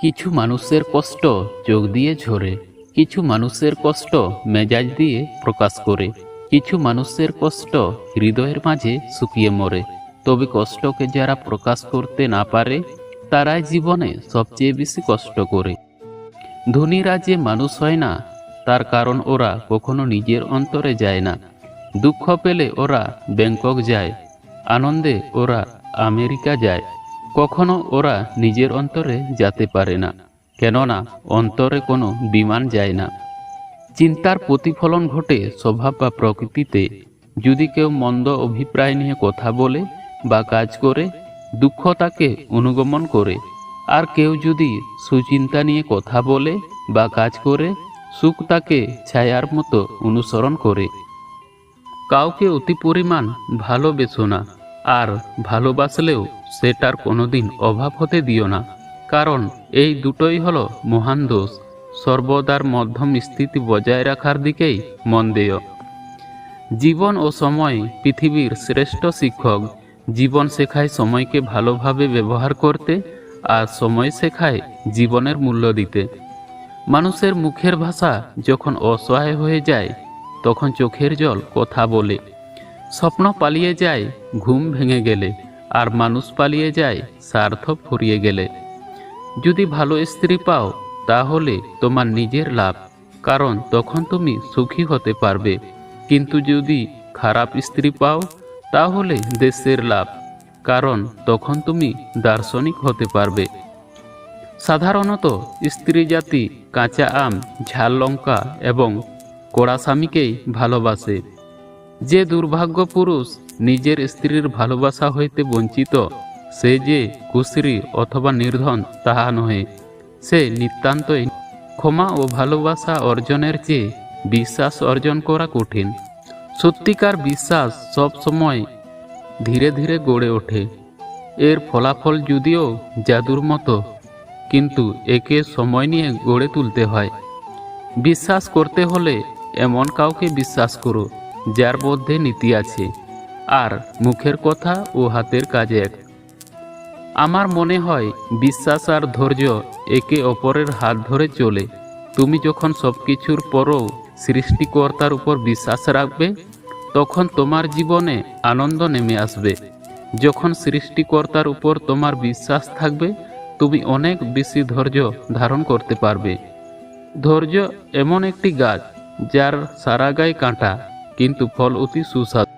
কিছু মানুষের কষ্ট চোখ দিয়ে ঝরে, কিছু মানুষের কষ্ট মেজাজ দিয়ে প্রকাশ করে, কিছু মানুষের কষ্ট হৃদয়ের মাঝে শুকিয়ে মরে। তবে কষ্টকে যারা প্রকাশ করতে না পারে তারাই জীবনে সবচেয়ে বেশি কষ্ট করে। ধনীরা যে মানুষ হয় না তার কারণ ওরা কখনো নিজের অন্তরে যায় না। দুঃখ পেলে ওরা ব্যাংকক যায়, আনন্দে ওরা আমেরিকা যায়, কখনো ওরা নিজের অন্তরে যেতে পারে না, কেননা অন্তরে কোনো বিমান যায় না। চিন্তার প্রতিফলন ঘটে স্বভাব বা প্রকৃতিতে। যদি কেউ মন্দ অভিপ্রায় নিয়ে কথা বলে বা কাজ করে, দুঃখ তাকে অনুগমন করে। আর কেউ যদি সুচিন্তা নিয়ে কথা বলে বা কাজ করে, সুখ তাকে ছায়ার মতো অনুসরণ করে। কাউকে অতি পরিমাণ ভালোবেসো না, আর ভালোবাসলেও সেটার কোনোদিন অভাব হতে দিও না, কারণ এই দুটোই হলো মহান দোষ। সর্বদার মধ্যম স্থিতি বজায় রাখার দিকেই মন দিও। জীবন ও সময় পৃথিবীর শ্রেষ্ঠ শিক্ষক। জীবন শেখায় সময়কে ভালোভাবে ব্যবহার করতে, আর সময় শেখায় জীবনের মূল্য দিতে। মানুষের মুখের ভাষা যখন অসহায় হয়ে যায় তখন চোখের জল কথা বলে। স্বপ্ন পালিয়ে যায় ঘুম ভেঙে গেলে, আর মানুষ পালিয়ে যায় স্বার্থ ফুরিয়ে গেলে। যদি ভালো স্ত্রী পাও তাহলে তোমার নিজের লাভ, কারণ তখন তুমি সুখী হতে পারবে। কিন্তু যদি খারাপ স্ত্রী পাও তাহলে দেশের লাভ, কারণ তখন তুমি দার্শনিক হতে পারবে। সাধারণত স্ত্রী জাতি কাঁচা আম, ঝাল লঙ্কা এবং কড়া স্বামীকেই ভালোবাসে। যে দুর্ভাগ্য পুরুষ নিজের স্ত্রীর ভালোবাসা হইতে বঞ্চিত, সে যে কুশ্রী অথবা নির্ধন তাহা নহে, সে নিতান্তই। ক্ষমা ও ভালোবাসা অর্জনের চেয়ে বিশ্বাস অর্জন করা কঠিন। সত্যিকার বিশ্বাস সব সময় ধীরে ধীরে গড়ে ওঠে। এর ফলাফল যদিও জাদুর মতো, কিন্তু একে সময় নিয়ে গড়ে তুলতে হয়। বিশ্বাস করতে হলে এমন কাউকে বিশ্বাস করো যার মধ্যে নীতি আছে, আর মুখের কথা ও হাতের কাজ এক। আমার মনে হয় বিশ্বাস আর ধৈর্য একে অপরের হাত ধরে চলে। তুমি যখন সব কিছুর পরও সৃষ্টিকর্তার উপর বিশ্বাস রাখবে, তখন তোমার জীবনে আনন্দ নেমে আসবে। যখন সৃষ্টিকর্তার উপর তোমার বিশ্বাস থাকবে, তুমি অনেক বেশি ধৈর্য ধারণ করতে পারবে। ধৈর্য এমন একটি গাছ যার সারা গায়ে কাঁটা, কিন্তু ফল অতি সুস্বাদু।